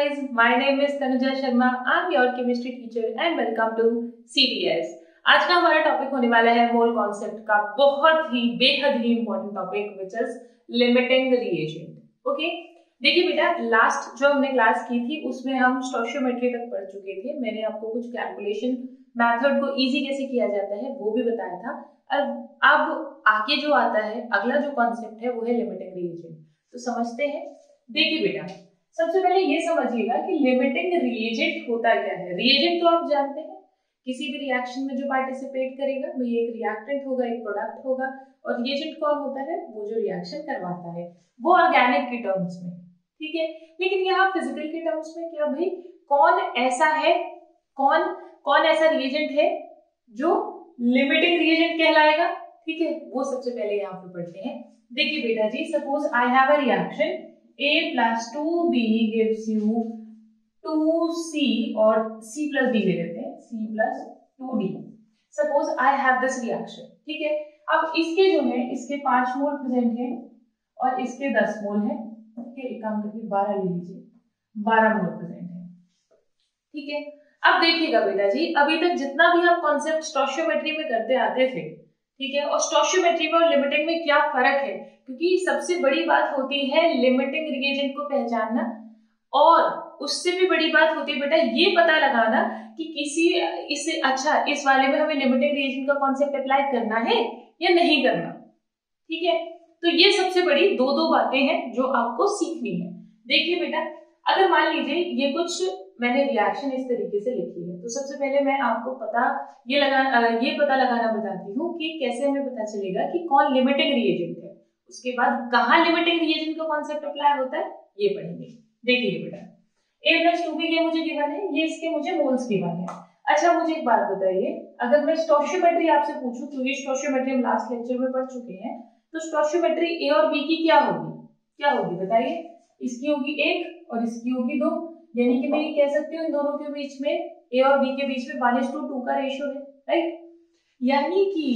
guys, my name is Tanuja Sharma. I'm your chemistry teacher and welcome to CTS. आज का हमारा topic होने वाला है मोल कॉन्सेप्ट का बहुत ही बेहद ही important topic which is limiting reagent. Okay, देखिए बेटा, लास्ट जो हमने क्लास की थी उसमें हम स्टोइचियोमेट्री तक पढ़ चुके थे. मैंने आपको कुछ कैलकुलेशन मेथड को इजी कैसे किया जाता है वो भी बताया था. अब आगे जो आता है अगला जो कॉन्सेप्ट है वो है लिमिटिंग रिएजेंट. तो समझते हैं. देखिए बेटा, सबसे पहले ये समझिएगा कि लिमिटिंग रिएजेंट होता क्या है. रिएजेंट तो आप जानते हैं, किसी भी रिएक्शन में जो पार्टिसिपेट करेगा वो एक रिएक्टेंट होगा, एक प्रोडक्ट होगा. और रिएजेंट कौन होता है? वो जो रिएक्शन करवाता है, वो ऑर्गेनिक के टर्म्स में. ठीक है, लेकिन यहाँ फिजिकल के टर्म्स में क्या भाई, कौन ऐसा है, कौन ऐसा रिएजेंट है जो लिमिटिंग रिएजेंट कहलाएगा. ठीक है, वो सबसे पहले यहाँ पे पढ़ते हैं. देखिए बेटा जी, suppose I have a reaction A plus 2B gives you 2C और C plus D ले लेते हैं, C plus 2D. Suppose I have this reaction. ठीक है, अब इसके जो है इसके 5 मोल प्रेजेंट हैं और इसके 10 मोल हैं. ठीक है, एक काम करके 12 ले लीजिए, 12 मोल प्रेजेंट है. ठीक है, अब देखिएगा बेटा जी, अभी तक जितना भी हम कॉन्सेप्ट स्टोइचियोमेट्री में करते आते थे, ठीक है, और स्टोइचियोमेट्री में और लिमिटिंग में क्या फर्क है, क्योंकि सबसे बड़ी बात होती है लिमिटिंग रिएजेंट को पहचानना, और उससे भी बड़ी बात होती है बेटा ये पता लगाना कि किसी इससे अच्छा इस वाले में हमें लिमिटिंग रिएजेंट का कॉन्सेप्ट अप्लाई करना है या नहीं करना. ठीक है, तो ये सबसे बड़ी दो बातें हैं जो आपको सीखनी है. देखिए बेटा, अगर मान लीजिए ये कुछ मैंने रिएक्शन इस तरीके से लिखी है, तो सबसे पहले मैं आपको ये पता लगाना बताती हूँ कि कैसे हमें पता चलेगा कि कौन लिमिटिंग रिएजेंट है. उसके बाद कहाँ लिमिटिंग रिएजेंट का कॉन्सेप्ट अप्लाई होता है ये पढ़ेंगे. देखिए बेटा, A plus 2B ये मुझे गिवन है, ये इसके मुझे मोल्स गिवन है. अच्छा, मुझे एक बात बताइए, अगर मैं स्टोइचियोमेट्री आपसे पूछूं, क्योंकि स्टोइचियोमेट्री हम लास्ट लेक्चर में पढ़ चुके हैं, तो स्टोइचियोमेट्री A और B की क्या होगी बताइए. इसकी होगी 1 और इसकी होगी 2, यानी कि मैं ये कह सकती हूँ इन दोनों के बीच में, A और B के बीच में 1:2 का रेशियो है. राइट, यानी कि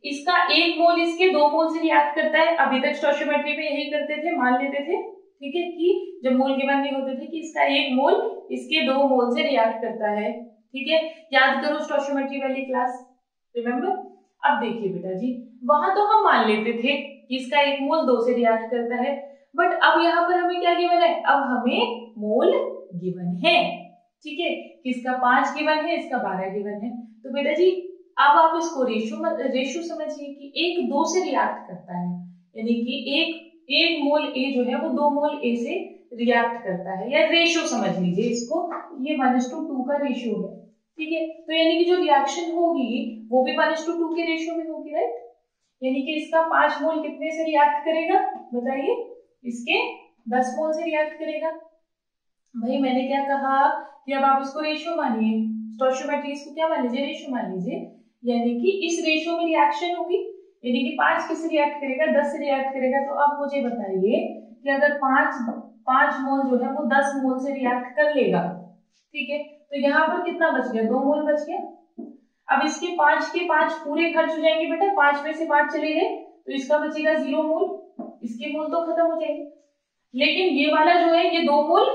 इसका 1 मोल इसके 2 मोल से रिएक्ट करता है. अभी तक स्टोइचियोमेट्री में यही करते थे, मान लेते थे, ठीक है, कि जब मोल गिवन नहीं होते थे कि इसका 1 मोल इसके 2 मोल से रिएक्ट करता है. ठीक है, याद करो स्टोइचियोमेट्री वाली क्लास, रिमेम्बर. अब देखिए बेटा जी, वहां तो हम मान लेते थे कि इसका 1 मोल 2 से रिएक्ट करता है, बट अब यहाँ पर हमें क्या गिवन है, अब हमें मोल गिवन है. ठीक है, किसका 5 गिवन है, इसका 12 गिवन है. तो बेटा जी अब आप इसको रेशियो समझिए कि 1 2 से रिएक्ट करता है, यानी कि एक मोल A जो है वो 2 मोल A से रिएक्ट करता है, या रेशियो समझ लीजिए इसको, ये 1:2 का रेशियो है. ठीक है, तो यानी कि जो रिएक्शन होगी वो भी 1:2 के रेशियो में होगी. राइट, यानी कि इसका 5 मोल कितने से रिएक्ट करेगा बताइए, इसके 10 मोल से रिएक्ट करेगा. भाई मैंने क्या कहा कि अब आप इसको रेशियो मानिए, स्टोइचियोमेट्री इसको क्या मान लीजिए, रेशियो मान लीजिए. यानी कि इस रेशियो में रिएक्शन होगी, यानी कि 5 किससे रिएक्ट करेगा, 10 से रिएक्ट करेगा. तो अब मुझे बताइए कि अगर 5 मोल जो है वो 10 मोल से रिएक्ट कर लेगा, ठीक है, तो यहाँ पर कितना बच गया, 2 मोल बच गया. अब इसके 5 के 5 पूरे खर्च हो जाएंगे बेटा, 5 में से 5 चले गए तो इसका बचेगा 0 मोल, इसके मोल तो खत्म हो जाएंगे, लेकिन ये वाला जो है ये 2 मोल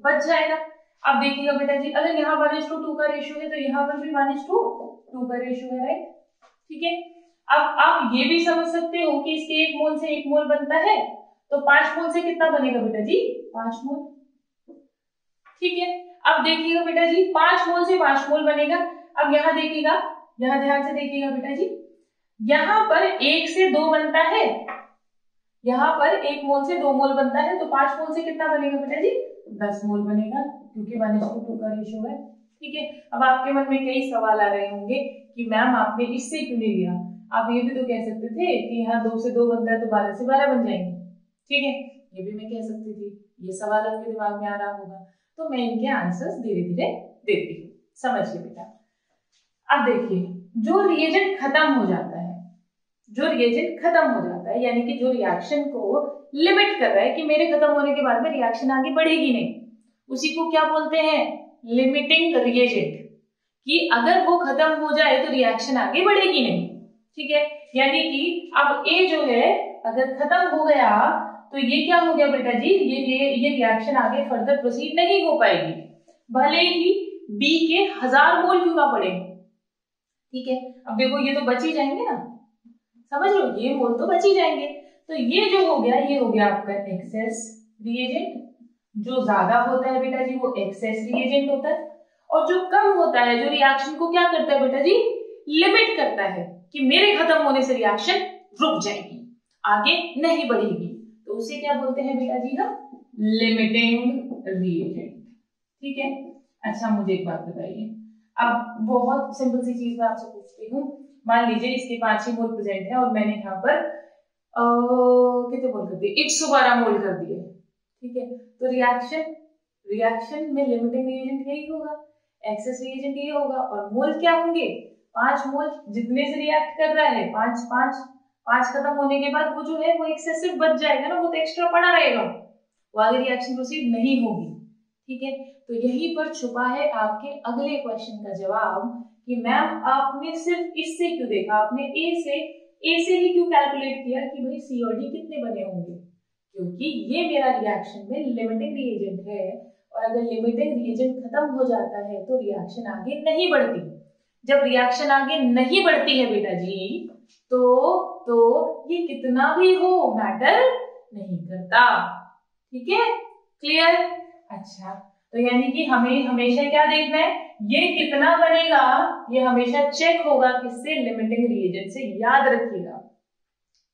बच जाएगा. अब देखिएगा बेटा जी, अगर यहाँ 1:2 का रेशियो है तो यहाँ पर भी 1:2 का रेशियो है. राइट, ठीक है. अब आप ये भी समझ सकते हो कि इसके 1 मोल से 1 मोल बनता है, तो 5 मोल से कितना बनेगा बेटा जी, 5 मोल. ठीक है, अब देखिएगा बेटा जी, 5 मोल से 5 मोल बनेगा. अब यहाँ देखिएगा, यहाँ ध्यान से देखिएगा बेटा जी, यहाँ पर 1 से 2 बनता है, यहाँ पर 1 मोल से 2 मोल बनता है, तो 5 मोल से कितना बनेगा बेटा जी, 10 मोल बनेगा, क्योंकि 1:2 का रेशियो है. ठीक है, अब आपके मन में कई सवाल आ रहे होंगे कि मैम आपने इससे क्यों नहीं लिया, आप ये भी तो कह सकते थे कि यहाँ 2 से 2 बनता है तो 12 से 12 बन जाएंगे. ठीक है, ये भी मैं कह सकती थी. ये सवाल आपके दिमाग में आ रहा होगा, तो मैं इनके आंसर्स धीरे धीरे देती हूँ. समझिए बेटा, अब देखिए, जो रिएजेंट खत्म हो जाता है, यानी कि जो रिएक्शन को लिमिट कर रहा है कि मेरे खत्म होने के बाद में रिएक्शन आगे बढ़ेगी नहीं, उसी को क्या बोलते हैं, लिमिटिंग रिएजेंट. कि अगर वो खत्म हो जाए तो रिएक्शन आगे बढ़ेगी नहीं. ठीक है, यानी कि अब A जो है अगर खत्म हो गया तो ये क्या हो गया बेटा जी, ये रिएक्शन आगे फर्दर प्रोसीड नहीं हो पाएगी, भले ही बी के 1000 मोल क्यों ना पड़े। ठीक है, अब देखो ये तो बच ही जाएंगे ना, समझ लो, ये मोल तो बच ही जाएंगे। तो ये जो हो गया, ये हो गया आपका एक्सेस रिएजेंट। जो ज्यादा होता है बेटा जी वो एक्सेस रिएजेंट होता है, और जो कम होता है, जो रिएक्शन को क्या करता है बेटा जी, लिमिट करता है कि मेरे खत्म होने से रिएक्शन रुक जाएगी, आगे नहीं बढ़ेगी, तो उसे क्या बोलते हैं बेटा जी हम, लिमिटिंग रिएजेंट। ठीक है, अच्छा मुझे एक बात बताइए, अब बहुत सिंपल सी चीज मैं आपसे पूछती हूँ, मान लीजिए इसके 5 ही मोल प्रेजेंट है और मैंने यहाँ पर कितने मोल कर दिए, 112 मोल कर दिए। ठीक है, तो रिएक्शन में लिमिटिंग रिएजेंट यही होगा, एक्सेस रिएजेंट यही होगा, और मोल क्या होंगे, 5 मोल जितने से रिएक्ट कर रहा है, 5 खत्म होने के बाद वो जो है वो एक्सेसिव बच जाएगा ना, वो तो एक्स्ट्रा पड़ा रहेगा, वो आगे रिएक्शन प्रोसीड नहीं होगी। ठीक है, तो यहीं पर छुपा है आपके अगले क्वेश्चन का जवाब कि मैम आपने सिर्फ इससे क्यों देखा, आपने ए से ही क्यों कैलकुलेट किया कि भाई सी और डी कितने बने होंगे, क्योंकि ये मेरा रिएक्शन में लिमिटिंग रिएजेंट है, और अगर लिमिटिंग रिएजेंट खत्म हो जाता है तो रिएक्शन आगे नहीं बढ़ती। जब रिएक्शन आगे नहीं बढ़ती है बेटा जी, तो ये कितना भी हो मैटर नहीं करता। ठीक है, क्लियर। अच्छा, तो यानी कि हमें हमेशा क्या देखना है, ये कितना बनेगा, ये हमेशा चेक होगा किससे, लिमिटिंग रिएजेंट से, याद रखिएगा।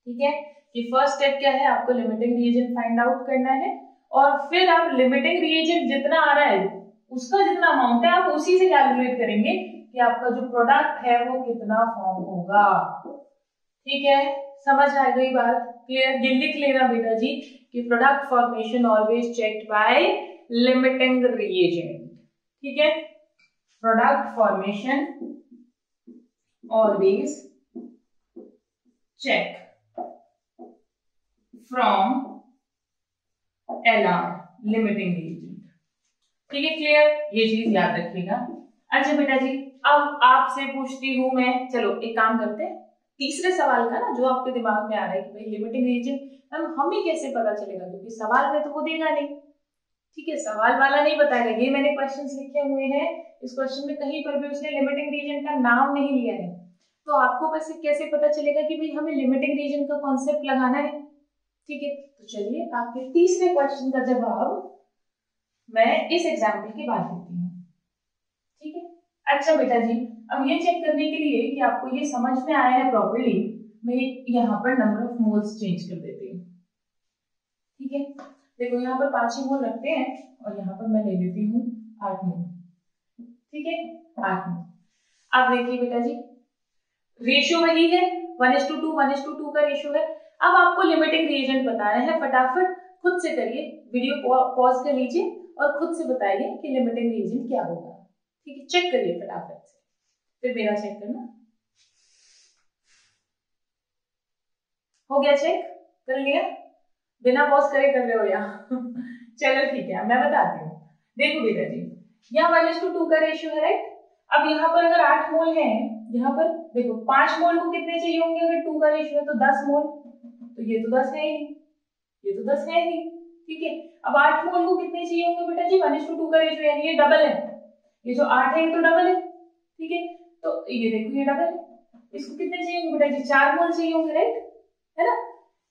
ठीक है, कि फर्स्ट स्टेप क्या है, आपको लिमिटिंग रिएजेंट फाइंड आउट करना है, और फिर आप लिमिटिंग रिएजेंट जितना आ रहा है उसका जितना अमाउंट है आप उसी से कैलकुलेट करेंगे कि आपका जो प्रोडक्ट है वो कितना फॉर्म होगा। ठीक है, समझ आ गई बात, क्लियर। ये लिख लेना बेटा जी कि product formation always checked by limiting reagent. ठीक है, product formation always check from LR limiting reagent. ठीक है, क्लियर, ये चीज याद रखिएगा। अच्छा बेटा जी, अब आपसे पूछती हूं मैं, चलो एक काम करते हैं, तीसरे सवाल का ना, जो आपके दिमाग में आ रहा है कि भाई लिमिटिंग रिएजेंट मैम हमें कैसे पता चलेगा, क्योंकि सवाल में तो वो देगा नहीं। ठीक है, सवाल वाला नहीं बताएगा, ये मैंने क्वेश्चंस लिखे हुए हैं, इस क्वेश्चन में कहीं पर भी उसने लिमिटिंग रीजन का नाम नहीं लिया है, तो आपको वैसे कैसे पता चलेगा कि भाई हमें लिमिटिंग रीजन का कॉन्सेप्ट लगाना है। ठीक है, तो चलिए आपके तीसरे क्वेश्चन का जवाब मैं इस एग्जाम्पल के बाद देती हूँ। ठीक है, अच्छा बेटा जी, अब ये चेक करने के लिए कि आपको ये समझ में आया है प्रॉपर्ली, मैं यहाँ पर नंबर ऑफ मोल्स चेंज कर देती हूँ। ठीक है, देखो यहाँ पर 5 ही मोल रखते हैं, और यहाँ पर मैं ले लेती हूँ 8 मोल। ठीक है, 8 मोल। अब देखिए बेटा जी, रेशियो वही है, 1:2 1:2 का रेशियो है। अब आपको लिमिटिंग रिएजेंट बताना है, फटाफट खुद से करिए, वीडियो पॉज कर लीजिए और खुद से बताइए कि लिमिटिंग रिएजेंट क्या होगा। ठीक है, चेक करिए फटाफट से, फिर मेरा चेक करना। हो गया, चेक कर लिया, बिना पॉज करे कर रहे हो यहाँ चलो ठीक है, मैं बताती हूँ। देखो बेटा जी, यहाँ 1:2 का रेशियो है, राइट। अब यहाँ पर अगर 8 मोल है, यहाँ पर देखो 5 मोल को कितने चाहिए होंगे, अगर 2 का रेशियो है तो 10 मोल, तो ये तो 10 है ही, ये तो 10 है ही। ठीक है, अब 8 मोल को कितने चाहिए होंगे बेटा जी, 1:2 का रेशियो, यानी ये डबल है, ये जो 8 है ये तो डबल है। ठीक है, तो ये देखो ये डबल है, इसको कितने चाहिए होंगे बेटा जी, 4 मोल चाहिए होंगे, राइट, है ना।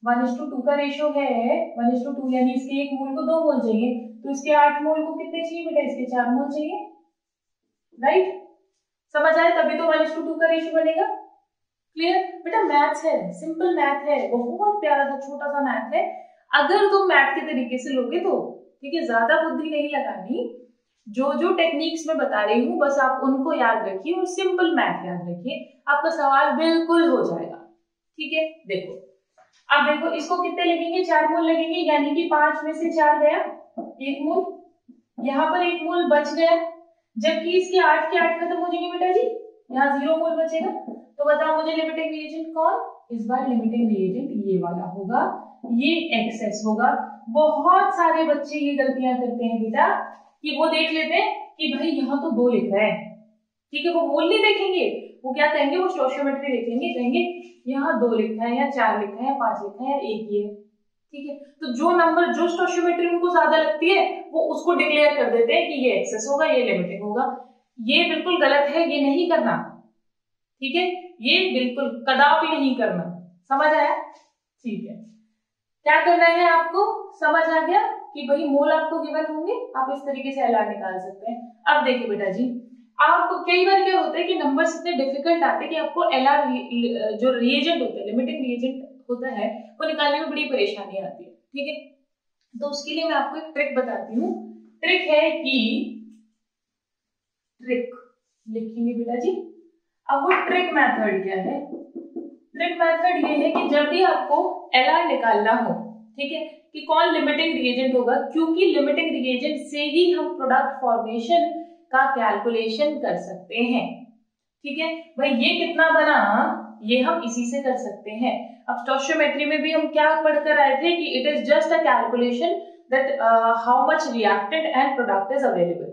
1:2 का रेशियो है, 1:2 यानी इसके 1 मोल को 2 मोल चाहिए, तो इसके 8 मोल को कितने चाहिए बेटा, इसके 4 मोल चाहिए, राइट। समझ आए, तभी तो 1:2 का रेशियो बनेगा। क्लियर बेटा, मैथ्स है, सिंपल मैथ है, बहुत प्यारा सा छोटा सा मैथ है, अगर तुम मैथ के तरीके से लोगे तो। ठीक है, ज्यादा बुद्धि नहीं लगानी, जो जो टेक्निक्स मैं बता रही हूँ बस आप उनको याद रखिए और सिंपल मैथ याद रखिए, आपका सवाल बिल्कुल हो जाएगा। ठीक है, देखो अब देखो, इसको कितने लगेंगे, 4 मोल लगेंगे, यानी कि 5 में से 4 गया, 1 मोल, यहाँ पर 1 मोल बच गया, जबकि इसके 8 के 8 खत्म हो जाएंगे बेटा जी, यहाँ 0 मोल बचेगा। तो बताओ मुझे लिमिटिंग रिएजेंट कौन, इस बार लिमिटिंग रिएजेंट ये वाला होगा, ये एक्सेस होगा। बहुत सारे बच्चे ये गलतियां करते हैं बेटा कि वो देख लेते हैं कि भाई यहाँ तो 2 लिख रहा है, ठीक है, वो मोल नहीं देखेंगे, वो क्या कहेंगे, वो स्टोइचियोमेट्री देखेंगे, कहेंगे यहाँ 2 लिखा है या 4 लिखा है या 5 लिखा है या 1 ही है। ठीक है। तो जो नंबर जो स्टोइचियोमेट्री उनको ज्यादा लगती है वो उसको डिक्लेयर कर देते हैं कि ये एक्सेस होगा, ये लिमिटिंग होगा। ये बिल्कुल गलत है, ये नहीं करना, ठीक है, ये बिल्कुल कदापि नहीं करना। समझ आया? ठीक है। क्या करना है आपको, समझ आ गया कि भाई मोल आपको गिवन होंगे, आप इस तरीके से एलआर निकाल सकते हैं। अब देखिए बेटा जी, आप कई बार क्या होता है कि नंबर्स इतने डिफिकल्ट आते हैं कि आपको एलआर जो रिएजेंट होता है, लिमिटिंग रिएजेंट होता है, वो निकालने में बड़ी परेशानी आती है, ठीक है। तो उसके लिए मैं आपको एक ट्रिक बताती हूँ। ट्रिक है कि ट्रिक लिखेंगे बेटा जी। अब वो ट्रिक मेथड क्या है? ट्रिक मेथड ये है कि जब भी आपको एलआर निकालना हो, ठीक है, कि कौन लिमिटिंग रिएजेंट होगा, क्योंकि लिमिटिंग रिएजेंट से ही हम प्रोडक्ट फॉर्मेशन का कैलकुलेशन कर सकते हैं, ठीक है। भाई ये कितना बना, ये हम इसी से कर सकते हैं। अब स्टोइचियोमेट्री में भी हम क्या पढ़कर आए थे कि it is just a calculation that how much reactant and product is available,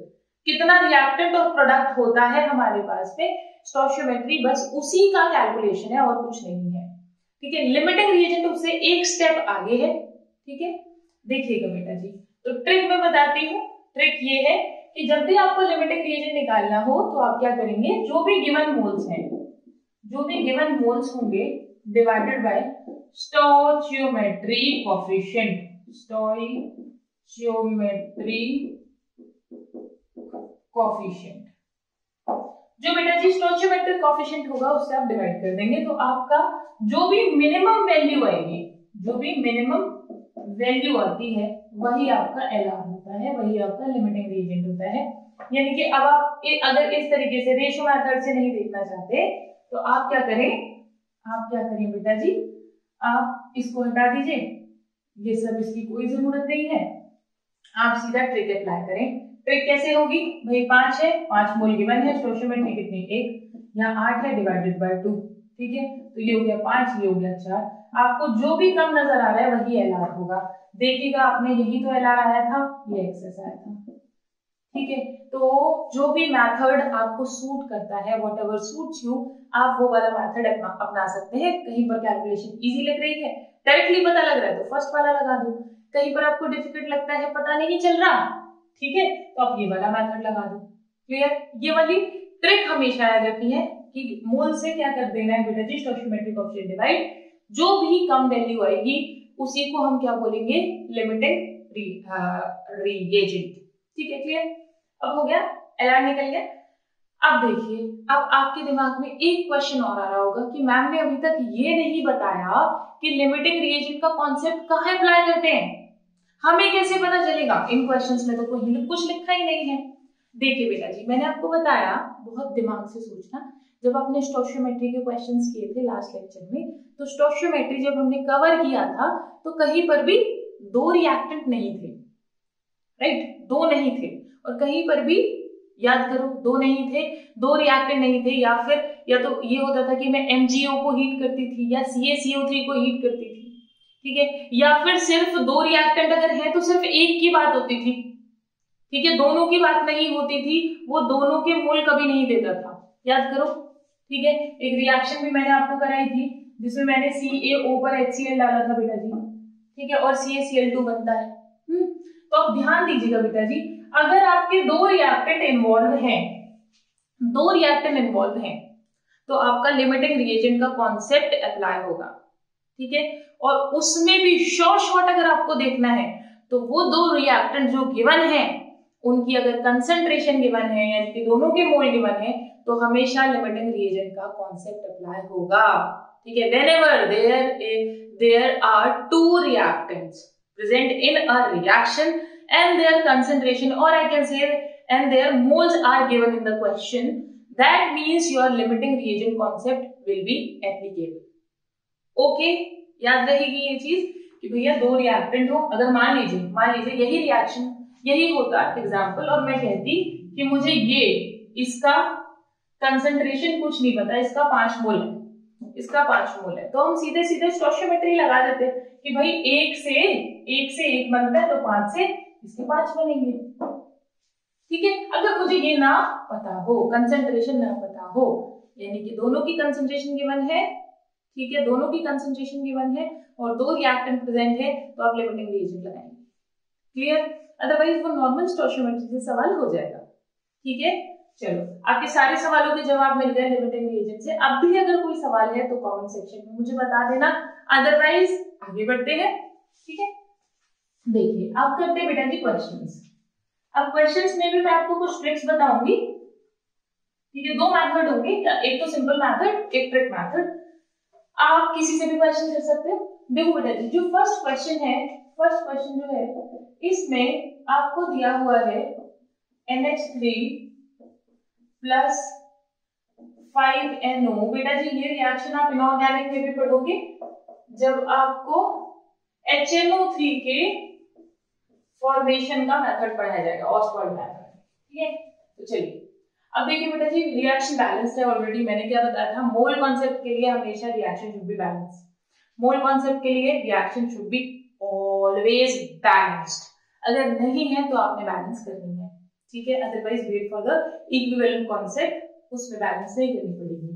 कितना रिएक्टेंट और प्रोडक्ट होता है हमारे पास में। स्टोइचियोमेट्री बस उसी का कैलकुलेशन है और कुछ नहीं है, ठीक है। लिमिटिंग रिएजेंट उससे एक स्टेप आगे है, ठीक है। देखिएगा बेटा जी, तो ट्रिक मैं बताती हूँ। ट्रिक ये है कि जब भी आपको लिमिटिंग रिएजेंट निकालना हो तो आप क्या करेंगे, जो भी गिवन मोल्स हैं, जो भी गिवन मोल्स होंगे divided by stoichiometry coefficient, stoichiometry coefficient, जो बेटा जी स्टोइचियोमेट्रिक कोएफिशिएंट होगा उससे आप डिवाइड कर देंगे, तो आपका जो भी मिनिमम वैल्यू आएगी, जो भी मिनिमम वैल्यू आती है वही आपका एलआर होता है, वही आपका लिमिटिंग रिएजेंट होता है। यानी कि अब आप अगर इस तरीके से रेशियो मेथड से नहीं देखना चाहते तो आप क्या करें, आप क्या करें बेटा जी, आप इसको हटा दीजिए, ये सब इसकी कोई जरूरत नहीं है, आप सीधा ट्रिक अप्लाई करें। ट्रिक कैसे होगी भाई, 5 है, 5 मोल गिवन है, स्टोइचियोमेट्री कितनी 1, यहाँ 8 है डिवाइडेड बाय 2, ठीक है। तो ये हो गया 5, ये हो गया 4। आपको जो भी कम नजर आ रहा है वही एलआर होगा। देखिएगा आपने यही तो एलआर आया था, ये एक्सेस आया था, ठीक है। तो जो भी मेथड आपको सूट करता है, व्हाटएवर सूट्स यू, आप वो वाला मेथड अपना सकते हैं। कहीं पर कैलकुलेशन इजी लग रही है, डायरेक्टली पता लग रहा है तो फर्स्ट वाला लगा दो, कहीं पर आपको डिफिकल्ट लगता है, पता नहीं चल रहा, ठीक है, तो आप ये वाला मेथड लगा दो। क्लियर? ये वाली ट्रिक हमेशा याद रखनी है कि मोल से क्या कर देना है बेटा जी, स्टोइचियोमेट्रिक कोएफिशिएंट डिवाइड, जो भी कम वैल्यू आएगी उसी को हम क्या बोलेंगे, लिमिटिंग रिएजेंट, ठीक है। क्लियर? अब हो गया, एलआर निकल गया। अब देखिए, अब आपके दिमाग में एक क्वेश्चन और आ रहा होगा कि मैम ने अभी तक ये नहीं बताया कि लिमिटिंग रिएजेंट का कॉन्सेप्ट कहाँ अप्लाई करते हैं, हमें कैसे पता चलेगा? इन क्वेश्चंस में तो कोई कुछ लिखा ही नहीं है। देखिए बेटा जी, मैंने आपको बताया, बहुत दिमाग से सोचना, जब आपने स्टोइचियोमेट्री के क्वेश्चंस किए थे लास्ट लेक्चर में, तो स्टोइचियोमेट्री जब हमने कवर किया था तो कहीं पर भी 2 रिएक्टेंट नहीं थे, राइट, 2 नहीं थे, और कहीं पर भी याद करो 2 नहीं थे, 2 रिएक्टेंट नहीं थे, या तो ये होता था कि मैं MgO को हीट करती थी या CaCO3 को हीट करती थी, ठीक है, या फिर सिर्फ 2 रिएक्टेंट अगर है तो सिर्फ एक की बात होती थी, ठीक है, दोनों की बात नहीं होती थी, वो दोनों के मोल कभी नहीं देता था, याद करो, ठीक है। एक रिएक्शन भी मैंने आपको कराई थी जिसमें मैंने CaO पर HCl डाला था बेटा जी, ठीक है, और CaCl2 बनता है। तो अब ध्यान दीजिएगा बेटा जी, अगर आपके 2 रिएक्टेंट इन्वॉल्व हैं, 2 रिएक्टेंट इन्वॉल्व हैं, तो आपका लिमिटिंग रिएजेंट का कॉन्सेप्ट अप्लाई होगा, ठीक है। और उसमें भी शॉर्ट अगर आपको देखना है तो वो 2 रिएक्टेंट जो गिवन है उनकी अगर कंसंट्रेशन गिवन है, यानी कि दोनों के मोल गिवन है, तो हमेशा लिमिटिंग रिएजेंट का कॉन्सेप्ट अप्लाई होगा, ठीक है। Whenever there are 2 reactants present in a reaction and their concentration, or I can say and their moles are given in the question, that means your limiting reagent concept will be applicable. Okay, याद रहेगी ये चीज कि भैया 2 reactant हो, अगर मान लीजिए यही रिएक्शन, यही होता एग्जाम्पल, और मैं कहती कि मुझे ये इसका कंसंट्रेशन कुछ नहीं पता, इसका 5 मोल है, इसका 5 मोल है, तो हम सीधे स्टोइचियोमेट्री लगा देते कि भाई 1 से 1 बनता है तो 5 से इसके 5 बनेंगे, ठीक है। अगर मुझे ये ना पता हो, कंसंट्रेशन ना पता हो, यानी कि दोनों की कंसंट्रेशन गिवन है, ठीक है, दोनों की कंसंट्रेशन गिवन है, और 2 रिएक्टेंट प्रेजेंट है तो आप लिमिटिंग रिएजेंट लगाएंगे। क्लियर? अदरवाइज वो नॉर्मल स्टोइकियोमेट्री से सवाल हो जाएगा। ठीक है, चलो आपके सारे सवालों के जवाब मिल गए लिमिटिंग रिएजेंट से। अब भी अगर कोई सवाल है तो कमेंट सेक्शन में मुझे बता देना, अदरवाइज आगे बढ़ते हैं। ठीक है, देखिए अब करते हैं बेटा जी क्वेश्चंस। अब क्वेश्चंस में भी मैं आपको कुछ ट्रिक्स बताऊंगी। ठीक है, 2 मेथड होंगे, एक तो सिंपल मेथड, एक ट्रिक मेथड। आप किसी से भी क्वेश्चन कर सकते हो। देखो बेटा जी, जो फर्स्ट क्वेश्चन है, फर्स्ट क्वेश्चन जो है इसमें आपको दिया हुआ है NH3 प्लस 5NO। बेटा जी ये रिएक्शन आप इनऑर्गेनिक में भी पढ़ोगे जब आपको HNO3 के फॉर्मेशन का मेथड पढ़ाया जाएगा, ऑस्वाल्ड मेथड। ठीक है, तो चलिए अब देखिए बेटा जी, रिएक्शन बैलेंस है। ऑलरेडी मैंने क्या बताया था, मोल कॉन्सेप्ट के लिए हमेशा reaction should be balance. Mole concept के लिए reaction should be always balanced. अगर नहीं है तो आपने बैलेंस करनी है। ठीक है, otherwise wait for the equivalent concept, उसमें बैलेंस नहीं करनी पड़ेगी।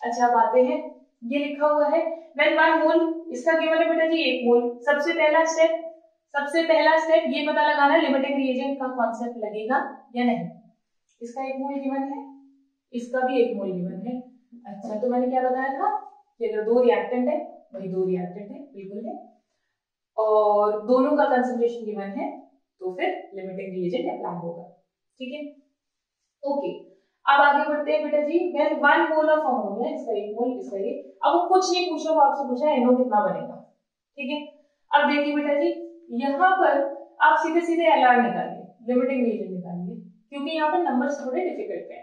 अच्छा अब आते हैं, ये लिखा हुआ है व्हेन 1 मोल, इसका गिवन है बेटा जी 1 मोल। सबसे पहला स्टेप ये पता लगाना है लिमिटिंग रिएजेंट का कॉन्सेप्ट लगेगा या नहीं। इसका 1 मोल गिवन है, इसका भी 1 मोल गिवन है। अच्छा तो मैंने क्या बताया था कि अगर 2 रिएक्टेंट है, वही 2 रिएक्टेंट है, बिल्कुल है, और दोनों का कंसंट्रेशन गिवन है तो फिर लिमिटिंग रिएजेंट अप्लाई होगा। ठीक है, ओके अब आगे बढ़ते हैं बेटा जी। व्हेन 1 मोल ऑफ अमोनिया, इसका 1 मोल, इसका ये, अब वो कुछ नहीं पूछा, वो आपसे पूछा NO कितना बनेगा। ठीक है, अब देखिए बेटा जी, यहाँ पर आप सीधे सीधे LR निकालिए, लिमिटिंग रिएजेंट निकालिए, क्योंकि यहाँ पर नंबर्स थोड़े डिफिकल्ट है।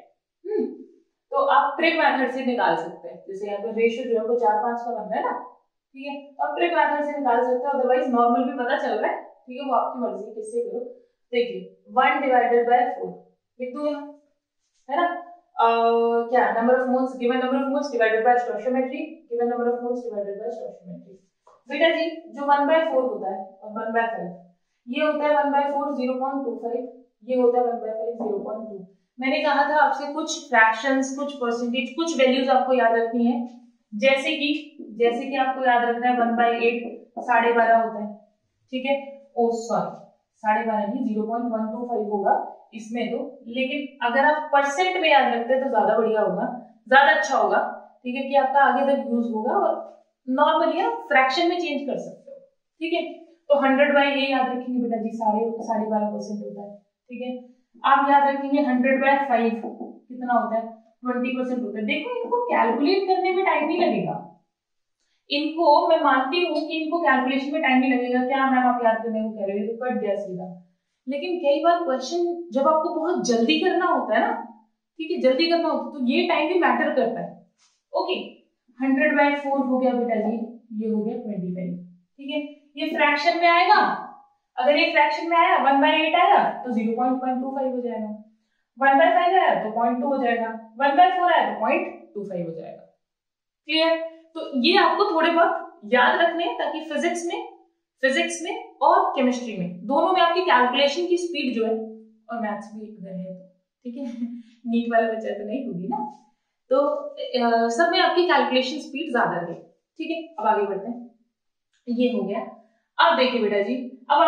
तो आप ट्रिक मेथड से निकाल सकते हैं। जैसे यहाँ पर रेशियो जो है वो 4-5 का बन रहा है ना, ठीक है, तो आप ट्रिक मेथड से निकाल सकते हो, अदरवाइज नॉर्मल भी पता चल रहा है। ठीक है, वो आपकी मर्जी, किससे करो। देखिए 1 डिवाइडेड बाय 4 लिख दो यहाँ, है ना। क्या number of moles, given number of moles divided by stoichiometry, given number of moles divided by stoichiometry. बेटा जी जो 1/4 होता है और 1/5, ये होता है 1/4 0.25, ये होता है 1/5 0.2। मैंने कहा था आपसे कुछ फ्रैक्शंस, कुछ परसेंटेज, कुछ वैल्यूज आपको याद रखनी है। जैसे कि आपको याद रखना है 1/8 12.5 होता है। ठीक है, ओ सॉरी 12.5 नहीं, 0.125 होगा इसमें तो, लेकिन अगर आप परसेंट में याद रखते हैं तो ज्यादा बढ़िया होगा, ज्यादा अच्छा होगा। ठीक है, कि आपका आगे तक यूज होगा, और नॉर्मली आप फ्रैक्शन में चेंज कर सकते हो। ठीक है, तो 100 बाय ये याद रखेंगे बेटा जी, 12.5% होता है। ठीक है, आप याद रखेंगे 100/5 कितना होता है, 20% होता है। देखो इनको कैलकुलेट करने में टाइम नहीं लगेगा, इनको मैं मानती हूँ कि इनको कैलकुलेशन में टाइम नहीं लगेगा। क्या मैम आप याद करने को कह रहे हो, तो कट गया सीधा। लेकिन कई बार क्वेश्चन जब आपको बहुत जल्दी करना होता है ना, ठीक है, जल्दी करना होता है, तो ये टाइम भी मैटर करता है। ओके, 100/4 हो गया बेटा जी, ये हो गया 25। ठीक है, ये फ्रैक्शन में आएगा, अगर ये फ्रैक्शन में आया 1/8 आया तो 0.125 हो जाएगा, 1/5 आया तो 0.2 हो जाएगा, 1/4 आया तो 0.25 हो जाएगा। क्लियर? तो ये आपको थोड़े बहुत याद रखने हैं, ताकि फिजिक्स में और केमिस्ट्री में दोनों में आपकी कैलकुलेशन की स्पीड जो है, और मैथ्स भी अगर है तो ठीक है, नीट वाला बच्चा तो नहीं होगी ना, तो सब में आपकी कैलकुलेशन स्पीड ज्यादा रहे। ठीक है, अब आगे बढ़ते हैं, ये हो गया। अब देखिए बेटा जी, अब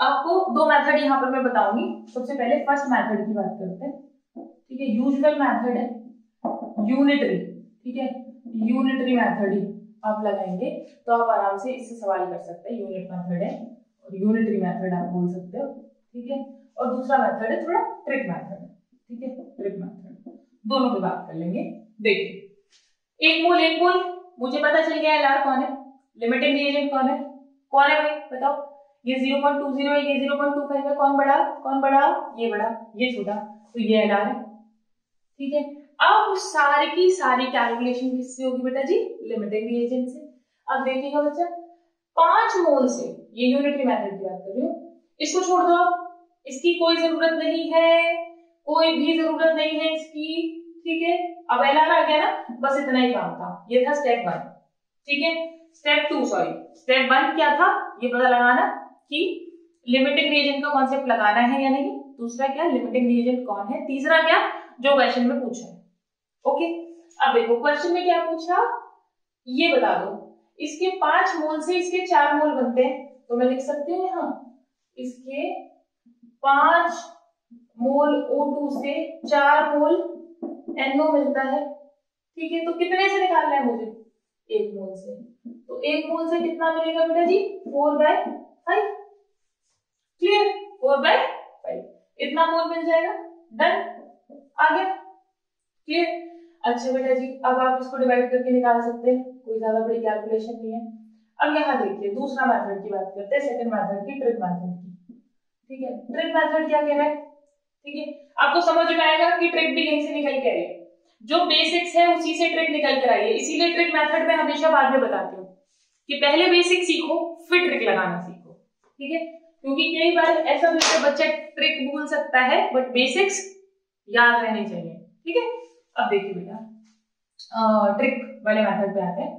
आपको 2 मेथड यहाँ पर मैं बताऊंगी। सबसे पहले फर्स्ट मेथड की बात करते हैं। ठीक है, यूजुअल मेथड है यूनिटरी। ठीक है, यूनिटरी मेथड ही आप लगाएंगे तो आप आराम से इससे सवाल कर सकते हैं। यूनिट मेथड है और यूनिटरी मेथड आप बोल सकते हो। ठीक है, और दूसरा मेथड है थोड़ा ट्रिक मेथड। ठीक है, ट्रिक मेथड, दोनों की बात कर लेंगे। देखिए 1 मोल मुझे पता चल गया LR कौन है, लिमिटिंग रिएजेंट कौन है भाई बताओ। ये 0.20 है, ये 0.25 है, कौन बड़ा, ये बड़ा, ये छोटा, तो ये LR है। ठीक है, अब सारी की सारी कैलकुलेशन किससे होगी बेटा जी, लिमिटिंग रिएजेंट से। अब देखिएगा बच्चा 5 मोल से, ये यूनिटरी मेथड की बात कर रही हूँ, इसको छोड़ दो, इसकी कोई जरूरत नहीं है, कोई भी जरूरत नहीं है इसकी। ठीक है, अब LR आ गया ना, बस इतना ही काम था, ये था स्टेप 1। ठीक है, स्टेप 1 क्या था, ये पता लगाना कि लिमिटिंग रिएजेंट का कॉन्सेप्ट लगाना है या नहीं। दूसरा क्या, लिमिटिंग रिएजेंट कौन है। तीसरा क्या, जो क्वेश्चन में पूछा है। ओके, अब देखो क्वेश्चन में क्या पूछा, ये बता दो इसके 5 मोल से इसके 4 मोल बनते हैं, तो मैं लिख सकती हूँ यहाँ इसके 5 मोल O2 से 4 मोल NO मिलता है। ठीक है, तो कितने से निकालना है मुझे? 1 मोल से। तो 1 मोल से कितना मिलेगा बेटा जी? 4/5। क्लियर? 4/5 इतना मोल मिल जाएगा। डन, आ गया? क्लियर? अच्छा बेटा जी, अब आप इसको डिवाइड करके निकाल सकते हैं, कोई ज्यादा बड़ी कैलकुलेशन नहीं है। अब यहाँ देखिए दूसरा मेथड की बात करते हैं, सेकंड मेथड की, ट्रिक मेथड की। ठीक है, ट्रिक मेथड क्या कह रहा है? ठीक है, आपको समझ में आएगा कि ट्रिक भी यहीं से निकल के आई है, जो बेसिक्स है उसी से ट्रिक निकल कर आई है। इसीलिए ट्रिक मेथड में हमेशा बाद में बताती हूँ कि पहले बेसिक सीखो फिर ट्रिक लगाना सीखो। ठीक है, क्योंकि कई बार ऐसा भी होता है बच्चा ट्रिक भूल सकता है बट बेसिक्स याद रहने चाहिए। ठीक है, अब देखिए बेटा ट्रिक वाले मेथड पे आते हैं।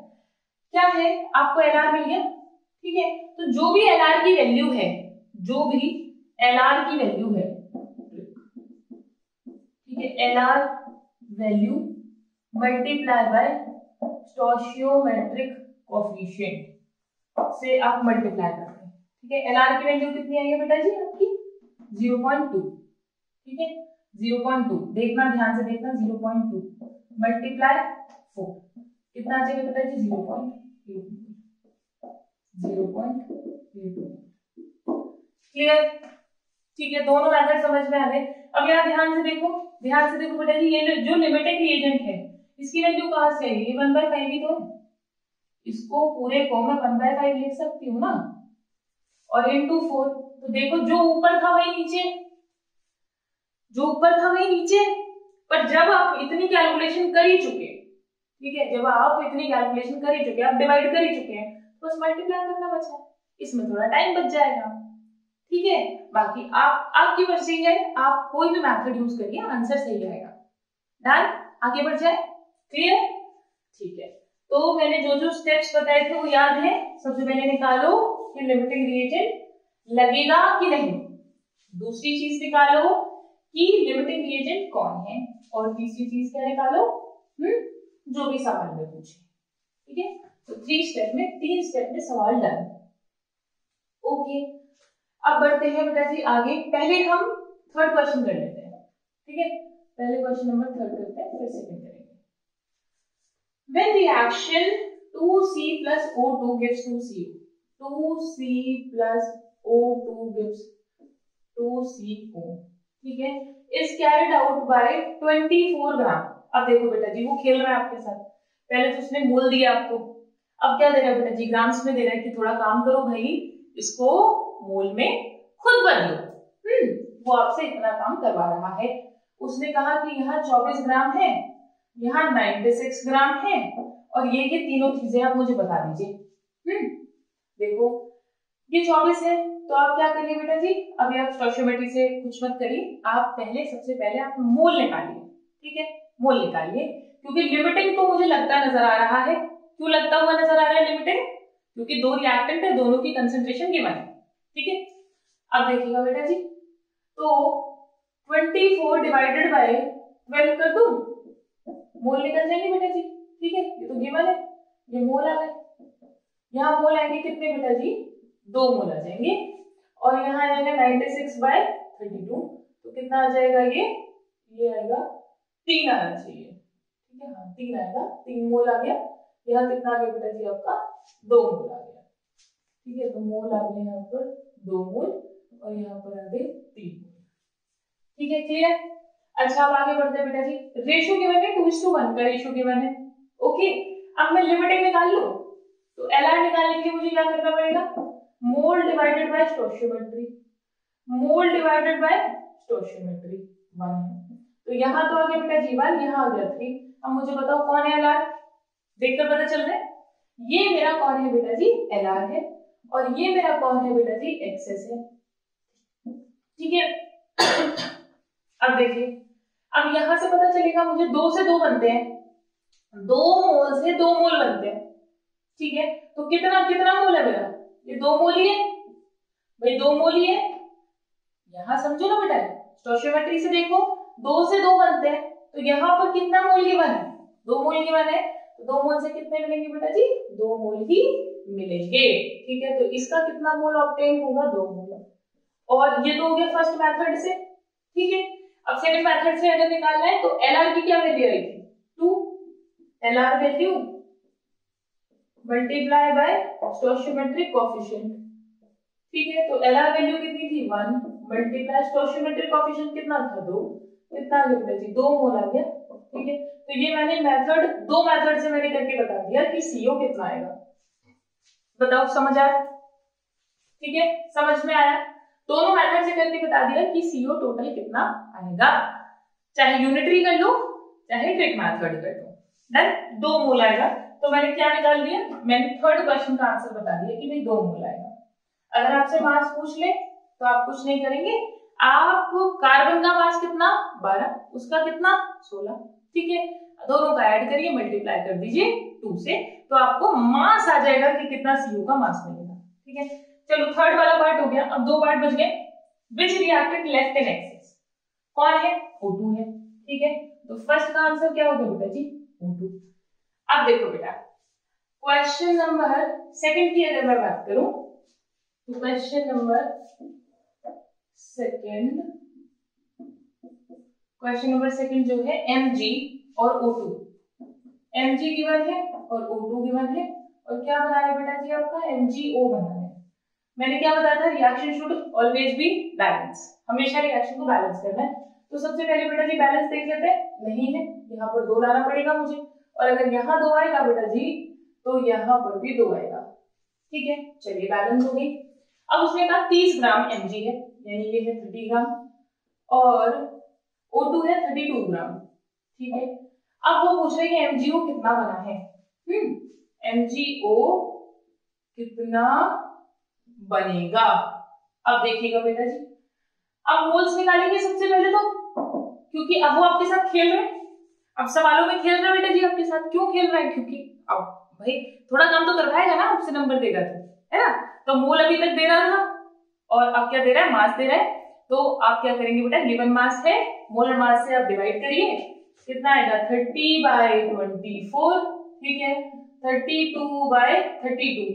क्या है, आपको एलआर मिल गया। ठीक है, तो जो भी एलआर की वैल्यू है, जो भी एलआर की वैल्यू है, ठीक है, LR value multiply bye stoichiometric coefficient से आप मल्टीप्लाई करते हैं। ठीक है, एलआर की वैल्यू कितनी आई है बेटा जी आपकी? 0.2। ठीक है, 0.2 देखना, ध्यान से देखना, 0.2 मल्टीप्लाई 4 कितना आ जाएगा बेटा जी? 0.82। क्लियर? ठीक है, दोनों मेथड समझ में आ गए। अब यहाँ ध्यान से देखो, ध्यान से देखो बेटा जी, ये जो लिमिटिंग रिएजेंट है इसकी वैल्यू कहाँ से आई? ये 1/5 ही तो, इसको पूरे को मैं 1/5 लिख सकती हूँ ना, और इनटू 4। तो देखो जो ऊपर था वही नीचे, जो ऊपर था वही नीचे। पर जब आप इतनी कैलकुलेशन कर ही चुके, ठीक है, जब आप इतनी कैलकुलेशन कर ही चुके, आप डिवाइड कर ही चुके हैं, तो बस मल्टीप्लाई करना बचा है, इसमें थोड़ा टाइम बच जाएगा। ठीक है, बाकी आपकी मर्जी है, आप कोई भी मेथड यूज करिए, आंसर सही आएगा। डन, आगे बढ़ जाए। क्लियर? ठीक है, तो मैंने जो जो स्टेप्स बताए थे वो याद है। सबसे पहले निकालो कि लिमिटिंग रिएजेंट लगेगा कि नहीं, दूसरी चीज निकालो कि लिमिटिंग रिएजेंट कौन है, और तीसरी चीज क्या निकालो? जो भी सवाल में पूछे। ठीक है, तो 3 स्टेप में सवाल डन। ओके, अब बढ़ते हैं बेटा जी आगे। पहले हम थर्ड क्वेश्चन कर लेते हैं। ठीक है, पहले क्वेश्चन नंबर 3 करते हैं, फिर सेकंड करेंगे। When reaction 2C plus O2 gives 2CO, 2C plus O2 gives 2CO, ठीक है, is carried out by 24 ग्राम। अब देखो बेटा जी, वो खेल रहा है आपके साथ। पहले तो उसने मोल दिया आपको, अब क्या दे रहा है बेटा जी? ग्राम्स में दे रहा है कि थोड़ा काम करो भाई, इसको मोल में खुद बदलो। वो आपसे इतना काम करवा रहा है। उसने कहा कि यहाँ 24 ग्राम है, यहाँ 96 ग्राम है, और ये तीनों चीजें आप मुझे बता दीजिए। देखो ये 24 है, तो आप क्या करिए बेटा जी? अभी आप स्टोशियोमेट्री से कुछ मत करिए, आप सबसे पहले आप मोल निकालिए। ठीक है, मोल निकालिए, क्योंकि लिमिटिंग तो मुझे लगता नजर आ रहा है। क्यों लगता हुआ नजर आ रहा है लिमिटिंग? क्योंकि 2 रिएक्टेंट है, दोनों की कंसेंट्रेशन गिवन है। ठीक है, अब देखिएगा बेटा जी, तो 24 डिवाइडेड बाय 12 कर दूं, मोल निकल जाएंगे बेटा जी। ठीक है, ये तो गिवन है, ये मोल आ गए। यहाँ मोल आएंगे कितने बेटा जी? 2 मोल आ जाएंगे, और यहाँ आएगा 96/32, तो कितना आ जाएगा? ये आएगा 3 आना चाहिए। ठीक है, हाँ 3 आएगा, 3 मोल आ गया। यहाँ कितना आ गया बेटा जी? आपका 2 मोल आ गया। ठीक है, तो मोल आ गए यहाँ पर 2 मोल, और यहाँ पर आ गए 3 मोल। ठीक है, क्लियर? अच्छा, अब आगे बढ़ते हैं बेटा जी। रेशियो गिवन है, 2:1 का रेशियो गिवन है। ओके, अब मैं लिमिटिंग निकाल लूं, तो एलआर निकालने के लिए मुझे क्या करना पड़ेगा? मोल divided by stoichiometry, mole divided by stoichiometry 1 है। तो यहाँ तो आ गया बेटा जी 1, यहाँ आ गया 3। अब मुझे बताओ कौन है एलआर? देखकर पता चल रहा है, ये मेरा कौन है बेटा जी? एलआर है, और ये मेरा कौन है बेटा जी? एक्सेस है। ठीक है, अब देखिए, अब यहां से पता चलेगा मुझे 2 से 2 बनते हैं, 2 मोल से 2 मोल बनते हैं। ठीक है, तो कितना कितना मोल है मेरा? ये 2 मोल ही है भाई, 2 मोल ही है। यहां समझो ना बेटा, स्टोशियोमेट्री से देखो, 2 से 2 बनते हैं, तो यहाँ पर कितना मोल गिवन है? 2 मोल गिवन है, तो 2 मोल से कितने मिलेंगे बेटा जी? 2 मोल ही मिलेंगे। ठीक है, तो इसका कितना मोल ऑब्टेन होगा? 2 मोल। और ये तो हो गया फर्स्ट मेथड से। ठीक है, अब सेकंड मेथड से अगर निकालना है तो एलआर की क्या वैल्यू आई थी? 2। LR value multiply by stoichiometric coefficient. ठीक है, तो एलआर वैल्यू कितनी थी? 1 मल्टीप्लाई स्टोइचियोमेट्रिक कोएफिशिएंट कितना था? 2। कितना आ गया बेटा जी? 2 मोल आ गया। ठीक है, तो ये मैंने मेथड, 2 मेथड से मैंने करके बता दिया कि सीओ कितना आएगा। बताओ, समझ आया? ठीक है, समझ में आया? दोनों मेथड से करके बता दिया कि सीओ टोटल कितना आएगा, चाहे यूनिटरी कर लो चाहे ट्रिक मेथड कर लो। डन, 2 मोल आएगा। तो मैंने क्या निकाल दिया? मैंने थर्ड क्वेश्चन का आंसर बता दिया कि भाई 2 मोल आएगा। अगर आपसे मास पूछ ले तो आप कुछ नहीं करेंगे, आप कार्बन का मास कितना? 12, उसका कितना? 16। ठीक है, दोनों का ऐड करिए, मल्टीप्लाई कर दीजिए 2 से, तो आपको मास आ जाएगा कि कितना सीओ का मास मिलेगा। ठीक है, चलो थर्ड वाला पार्ट हो गया। अब 2 पार्ट बच गए। विच रिएक्टेंट लेफ्ट इन एक्सेस? कौन है? O2 है। ठीक है, तो फर्स्ट का आंसर क्या होगा बेटा जी? O2। अब देखो बेटा, क्वेश्चन नंबर सेकंड की अगर मैं बात करूं तो क्वेश्चन नंबर सेकंड जो है Mg और O2, Mg गिवन है और O2 गिवन है, और क्या बना है बेटा जी आपका? MgO बना है। मैंने क्या बताया था? Reaction should always be balance, हमेशा रिएक्शन को बैलेंस करना है। तो सबसे पहले बेटा जी बैलेंस देख लेते हैं। नहीं है, यहाँ पर 2 लाना पड़ेगा मुझे, और अगर यहाँ 2 आएगा बेटा जी तो यहाँ पर भी 2 आएगा। ठीक है, चलिए बैलेंस हो गई। अब उसने कहा 30 ग्राम Mg है, यानी ये है 30 ग्राम, और O2 है 32 ग्राम। ठीक है, अब वो पूछ रहे हैं कि MgO कितना बना है। MgO कितना बनेगा? अब देखिएगा बेटा जी, अब मोल्स निकालेंगे सबसे पहले तो, क्योंकि अब वो आपके साथ खेल रहे हैं। अब सवालों में खेल रहे हैं बेटा जी आपके साथ। क्यों खेल रहा है? क्योंकि अब भाई थोड़ा काम तो करवाएगा ना, आपसे नंबर देगा तो, है ना? तो मोल अभी तक दे रहा था, और अब क्या दे रहा है? मास दे रहा है। तो आप क्या करेंगे बेटा? गिवन मास है, मोलर मास से आप डिवाइड करिए, कितना आएगा? 30/24। ठीक है, 32/32,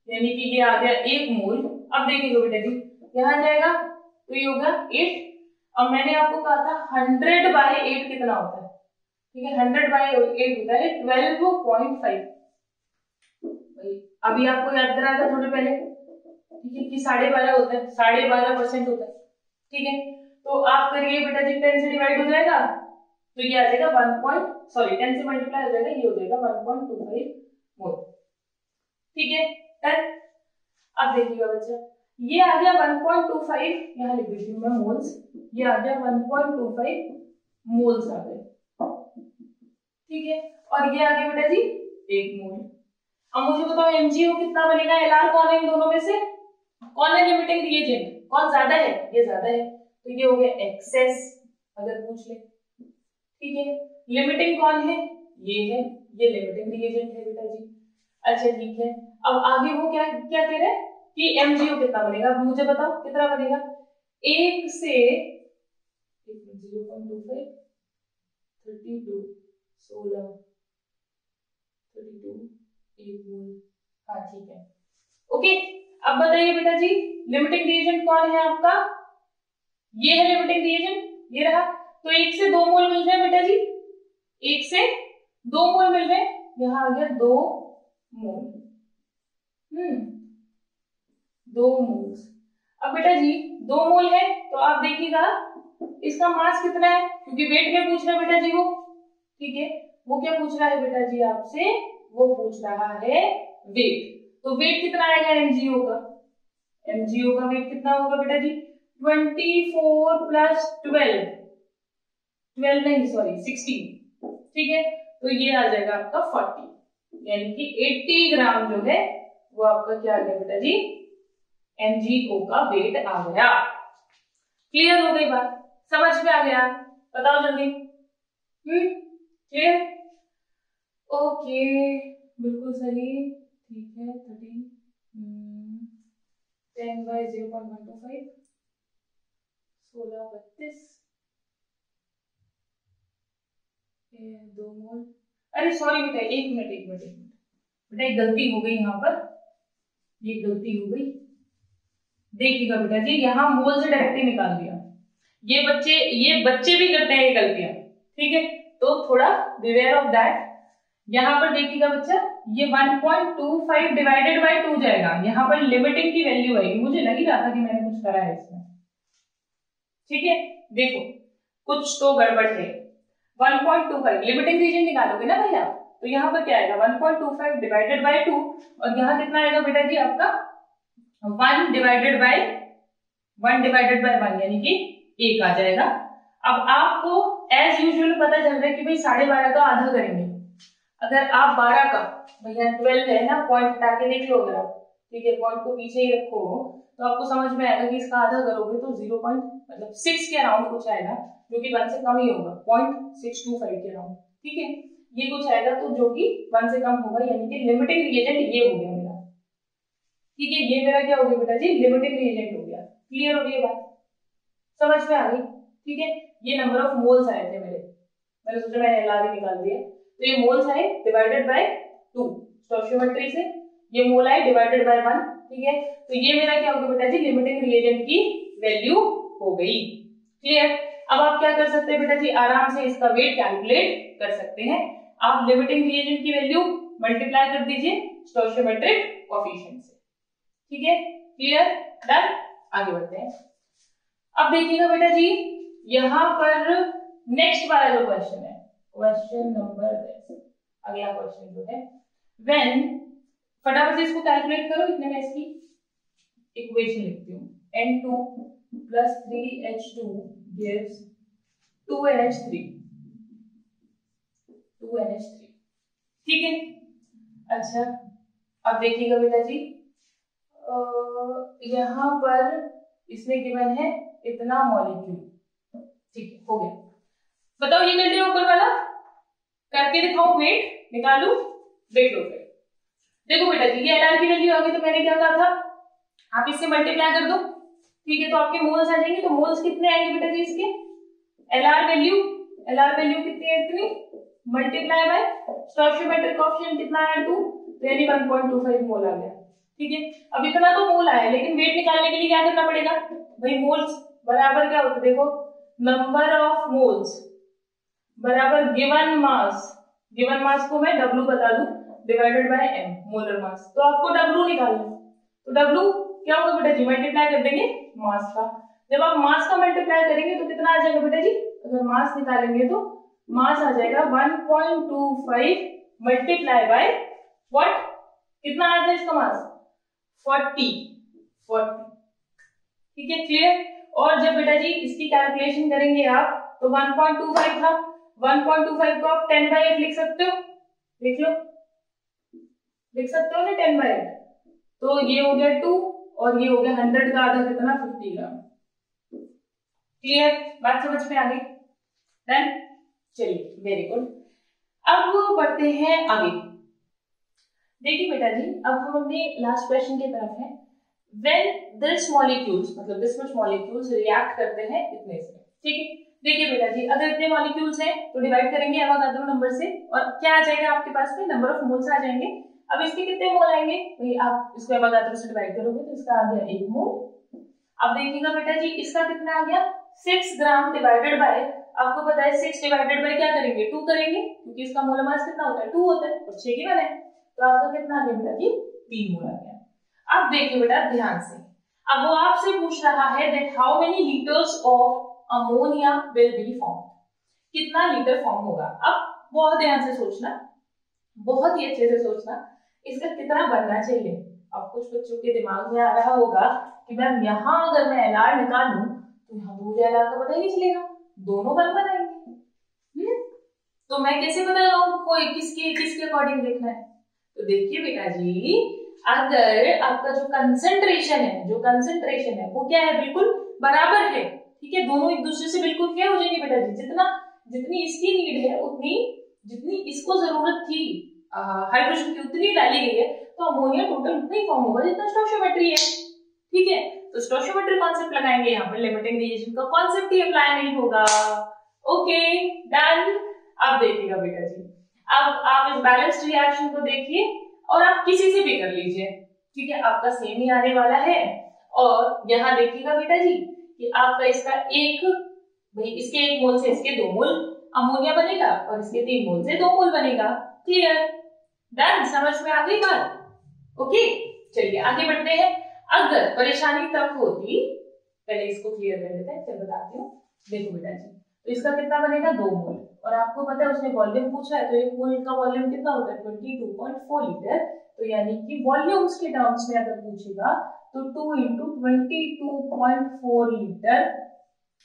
यानी कि ये आ गया 1 मोल। अब देखिएगा बेटा जी, यहाँ जाएगा तो ये होगा 8। अब मैंने आपको कहा था 100/8 कितना होता है? ठीक है, 100/8 होता है 12.5। अभी आपको याद करा था थोड़े पहले, ठीक है, कि 12.5 होता है, 12.5% होता है। ठीक है, तो आप करिए बेटा जी, 10 से डिवाइड हो जाएगा तो ये आ जाएगा 10 से मल्टीप्लाई हो जाएगा, ये हो जाएगा 1.25 मोल। ठीक है, डन। अब देखिएगा बच्चा, ये आ गया 1.25, यहाँ लिख देती हूँ मैं मोल्स, ये आ गया 1.25 मोल्स आ गए। ठीक है, और ये आ गया बेटा जी 1 मोल। अब मुझे बताओ MgO कितना बनेगा? एलआर कौन है इन दोनों में से? कौन है लिमिटिंग रिएजेंट? कौन ज्यादा है? ये ज्यादा है, तो ये हो गया एक्सेस, अगर पूछ ले। ठीक है, लिमिटिंग कौन है? ये है, ये लिमिटिंग रिएजेंट है बेटा जी। अच्छा ठीक है, अब आगे वो क्या क्या कह रहे हैं कि MgO कितना बनेगा? अब मुझे बताओ कितना बनेगा? 1 से 0.25 32 16 32 1 मोल। हाँ ठीक है, ओके। अब बताइए बेटा जी, लिमिटिंग रिएजेंट कौन है आपका? ये है लिमिटिंग रिएजेंट, ये रहा। तो 1 से 2 मोल मिल रहे हैं बेटा जी, 1 से 2 मोल मिल रहे हैं, यहाँ आ गया 2 मोल। 2 मोल्स। अब बेटा जी 2 मोल है, तो आप देखिएगा इसका मास कितना है, क्योंकि वेट में पूछ रहा है बेटा जी वो। ठीक है, वो क्या पूछ रहा है बेटा जी आपसे? वो पूछ रहा है वेट। तो वेट कितना आएगा MgO का? MgO का वेट कितना होगा बेटा जी? 24 प्लस 12 नहीं सॉरी 16। ठीक है, तो ये आ जाएगा आपका 40, यानी कि 80 ग्राम जो है वो आपका क्या आ गया बेटा जी? MgO का वेट आ गया। क्लियर हो गई बात? समझ में आ गया? बताओ जल्दी। क्लियर? ओके, बिल्कुल सही। ठीक है, 10/0.125 16 32 2 मोल। अरे सॉरी बेटा, एक मिनट बेटा, एक गलती हो गई यहाँ पर, ये गलती हो गई। देखिएगा बेटा जी, यहाँ मोल से डायरेक्टली निकाल दिया। ये बच्चे भी करते हैं ये गलतियां, ठीक है, तो थोड़ा बिवेयर ऑफ दैट। यहाँ पर देखिएगा बच्चा, ये 1.25 डिवाइडेड बाय 2 जाएगा, यहाँ पर लिमिटिंग की वैल्यू आएगी। मुझे लग ही रहा था कि मैंने कुछ करा है इसमें, ठीक है। देखो कुछ तो गड़बड़ है। 1.25 लिमिटिंग रीजन निकालोगे ना भैया, तो यहाँ पर क्या आएगा 1.25 डिवाइडेड बाय 2, और यहाँ कितना आएगा बेटा जी आपका 1 डिवाइडेड बाय 1 यानी कि 1 आ जाएगा। अब आपको एज यूजुअल पता चल रहा है कि भाई 12.5 का आधा करेंगे। अगर आप 12 का, भैया 12 है ना, पॉइंट हटा के देख लो अगर आप, ठीक है, पॉइंट को पीछे ही रखो तो आपको समझ में आएगा कि इसका आधा करोगे तो 0.6 के अराउंड कुछ आएगा, जो कि 1 से कम ही होगा, 0.625 के अराउंड, ठीक है, ये कुछ आएगा तो जो कि 1 से कम होगा, यानी कि लिमिटिंग रिएजेंट ये हो गया मेरा, ठीक है। ये मेरा क्या हो गया बेटा जी, लिमिटिंग रिएजेंट हो गया। क्लियर हो गई बात, समझ में आ गई, ठीक है। ये नंबर ऑफ मोल्स आए थे मेरे, मैंने सोचा मैंने एलआर ही निकाल दिया, तो ये मोल्स आए डिवाइडेड बाय 2 स्टोइचियोमेट्री से, ये मोल आए डिवाइडेड बाय 1, ठीक है। तो ये मेरा क्या हो गया बेटा जी, लिमिटिंग रिएजेंट की वैल्यू हो गई। क्लियर। अब आप क्या कर सकते हैं बेटा जी, आराम से इसका वेट कैलकुलेट कर सकते हैं। आप लिमिटिंग रिएजेंट की वैल्यू मल्टीप्लाई कर दीजिए स्टोइचियोमेट्रिक कोएफिशिएंट से, ठीक है। Clear, done. आगे बढ़ते हैं। अब देखिएगा बेटा जी, यहाँ पर नेक्स्ट वाला जो क्वेश्चन है, क्वेश्चन नंबर, अगला क्वेश्चन जो है, व्हेन, फटाफट से इसको कैलकुलेट करो। इतने में इसकी इक्वेशन लिखती हूँ, N2 plus 3H2 gives 2NH3, ठीक है। अच्छा अब देखिएगा बेटा जी, यहाँ पर इसमें गिवन है इतना मॉलिक्यूल, ठीक है, हो गया। बताओ ये कर लिया ऊपर वाला, करके दिखाऊं, वेट निकालू, देख लो फिर। देखो बेटा जी, ये एलआर की वैल्यू आ गई, तो मैंने क्या कहा था, आप इससे मल्टीप्लाई कर दो, ठीक है, तो आपके मोल्स आ जाएंगे। तो मोल्स कितने आएंगे बेटा जी इसके, एलआर वैल्यू कितनी है, इतनी, मल्टीप्लाई बाय स्टोइचियोमेट्रिक कोएफिशिएंट कितना है 2, तो यानी 1.25 मोल आ गया, ठीक है। अब इतना तो मोल आया, लेकिन वेट निकालने के लिए क्या करना पड़ेगा भाई, मोल्स बराबर क्या होता है, देखो नंबर ऑफ मोल्स बराबर गिवन मास को मैं W बता दूं divided by M, molar mass. तो आपको W निकालना है, तो W क्या होगा बेटा जी, मल्टीप्लाई कर देंगे मास का। जब आप मास का मल्टीप्लाई करेंगे तो कितना आ जाएगा बेटा जी, अगर मास निकालेंगे तो मास आ जाएगा 1.25 मल्टीप्लाई बाय व्हाट, कितना आया था इसका मास 40, ठीक है। क्लियर। और जब बेटा जी इसकी कैलकुलेशन करेंगे आप, तो 1.25 था, 1.25 को आप 10/8 लिख सकते हो, लिख लो, लिख सकते हो ना 10/8, तो ये हो गया 2 और ये हो गया 100 का आधा कितना 50 ग्राम। क्लियर, बात समझ में आ गई, डन। चलिए वेरी गुड। अब बढ़ते हैं आगे। देखिए बेटा जी, अब हम अपने लास्ट क्वेश्चन की तरफ हैं। When this molecules, मतलब this much molecules react करते हैं इतने से, ठीक है। देखिए बेटा जी, अगर इतने मॉलिक्यूल्स हैं तो डिवाइड करेंगे एवोगाड्रो नंबर से, और क्या आ जाएगा आपके पास में, नंबर ऑफ मोल्स आ जाएंगे। अब इसके कितने मोल आएंगे भाई, आप इसको एवोगाड्रो से डिवाइड करोगे तो इसका आ गया 1 मोल। अब देखिएगा बेटा जी, इसका कितना आ गया 6 ग्राम डिवाइडेड बाय, आपको पता है 6 डिवाइडेड बाय क्या करेंगे 2 करेंगे, क्योंकि इसका मोलर मास कितना होता है 2 होता है, और 6 गिवन है, तो आपका कितना आ गया बेटा जी 3 मोल आ गया। अब देखिए बेटा ध्यान से, अब वो आपसे पूछ रहा है that how many litres of ammonia will be form, कितना लीटर फॉर्म होगा। अब बहुत ध्यान से सोचना, बहुत ही अच्छे से सोचना, इसका कितना बनना चाहिए। अब कुछ बच्चों के दिमाग में आ रहा होगा कि मैम यहाँ अगर मैं एलआर निकालूं तो यहाँ तो मुझे एलआर का पता ही नहीं चलेगा, दोनों बराबर आएंगे, तो मैं कैसे पता लगाऊं कोई किसके अकॉर्डिंग देखना है। तो देखिए बेटा जी, अगर आपका जो कंसंट्रेशन है वो क्या है, बिल्कुल बराबर है, ठीक है, दोनों एक दूसरे से बिल्कुल क्या हो जाएंगे बेटा जी, जितनी इसकी नीड है उतनी, जितनी इसको जरूरत थी हाइड्रोजन की उतनी डाली गई है, तो अमोनिया टोटल उतना ही फॉर्म होगा जितना स्टोइचियोमेट्री है, ठीक है। तो स्टोइचियोमेट्री कॉन्सेप्ट लगाएंगे, यहाँ पर लिमिटिंग रिएजेंट का कॉन्सेप्ट ही अप्लाई नहीं होगा। Okay done. अब देखिएगा बेटा जी, अब आप इस बैलेंस्ड रिएक्शन को देखिए और आप किसी से भी कर लीजिए, ठीक है, आपका सेम ही आने वाला है। और यहाँ देखिएगा बेटा जी कि आपका इसका एक, भाई इसके 1 मोल से इसके 2 मोल अमोनिया बनेगा और इसके 3 मोल से 2 मोल बनेगा। क्लियर, डन, समझ में आ गई बात? ओके, चलिए आगे बढ़ते हैं। अगर परेशानी तब होती, पहले इसको क्लियर कर लेते हैं, फिर बताती हूँ। देखो बेटा जी, तो इसका कितना बनेगा 2 मोल, और आपको पता है उसने वॉल्यूम पूछा है, तो 1 मोल का वॉल्यूम कितना होता है 22.4 लीटर। तो यानी कि वॉल्यूम्स के टर्म्स में अगर पूछेगा तो 2 into 22.4 लीटर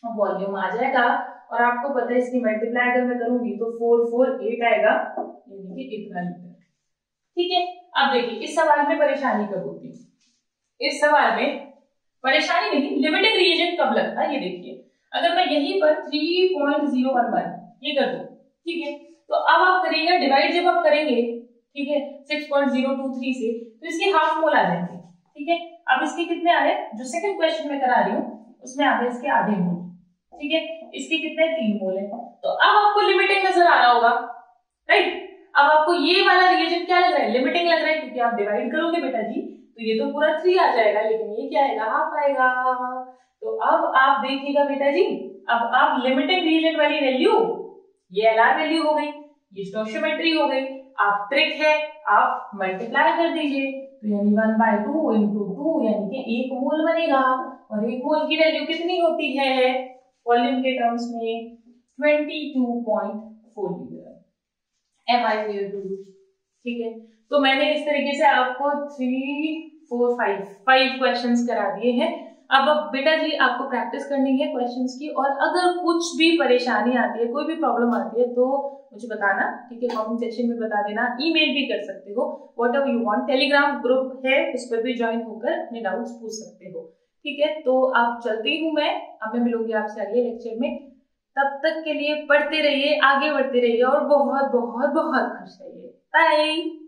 वॉल्यूम आ जाएगा। और आपको पता है इसकी मल्टीप्लाई अगर मैं करूंगी तो 448 आएगा, यानी कि इतना लीटर। ठीक है, अब देखिए इस सवाल में परेशानी कब होती है? इस सवाल में परेशानी नहीं, लिमिटिंग रिएजेंट कब लगता है ये देखिए। अगर मैं यहीं पर 3.011 ये कर दूं, ठीक है, तो अब आप करिएगा डिवाइड, जब आप करेंगे, ठीक है, 6.023 से, तो इसके हाफ मोल आ जाएंगे। ठीक है, अब इसके कितने आ रहे हैं, जो सेकंड क्वेश्चन में करा रही हूँ उसमें आ गए इसके आधे मोल। ठीक है, इसके कितने 3 मोल है। तो अब आपको लिमिटिंग नजर आ रहा होगा, राइट? अब आपको ये वाला रिएजेंट क्या लग रहा है, लिमिटिंग लग रहा है, क्योंकि आप डिवाइड करोगे बेटा जी तो ये तो पूरा 3 आ जाएगा, लेकिन ये क्या आएगा, हाफ आएगा। तो अब आप देखिएगा बेटा जी, अब आप लिमिटिंग रिएजेंट वाली वैल्यू, ये एलआर वैल्यू हो गई, ये स्टोइचियोमेट्री हो गई, आप ट्रिक है आप मल्टीप्लाई कर दीजिए, तो यानी 1/2 into 2 यानी कि 1 मोल बनेगा। और 1 मोल की वैल्यू कितनी होती है वॉल्यूम के टर्म्स में, 22.4 litre. Am I clear to? ठीक है, तो मैंने इस तरीके से आपको 3, 4, 5 क्वेश्चंस करा दिए हैं। अब बेटा जी आपको प्रैक्टिस करनी है क्वेश्चंस की, और अगर कुछ भी परेशानी आती है, कोई भी प्रॉब्लम आती है तो मुझे बताना, ठीक है, कमेंट सेक्शन में बता देना, ईमेल भी कर सकते हो, whatever you want. Telegram group है, उस पर भी ज्वाइन होकर अपने डाउट्स पूछ सकते हो। ठीक है, तो आप चलती हूँ मैं, अब मैं मिलूंगी आपसे अगले लेक्चर में। तब तक के लिए पढ़ते रहिए, आगे बढ़ते रहिए और बहुत बहुत बहुत खुश रहिए। बाय।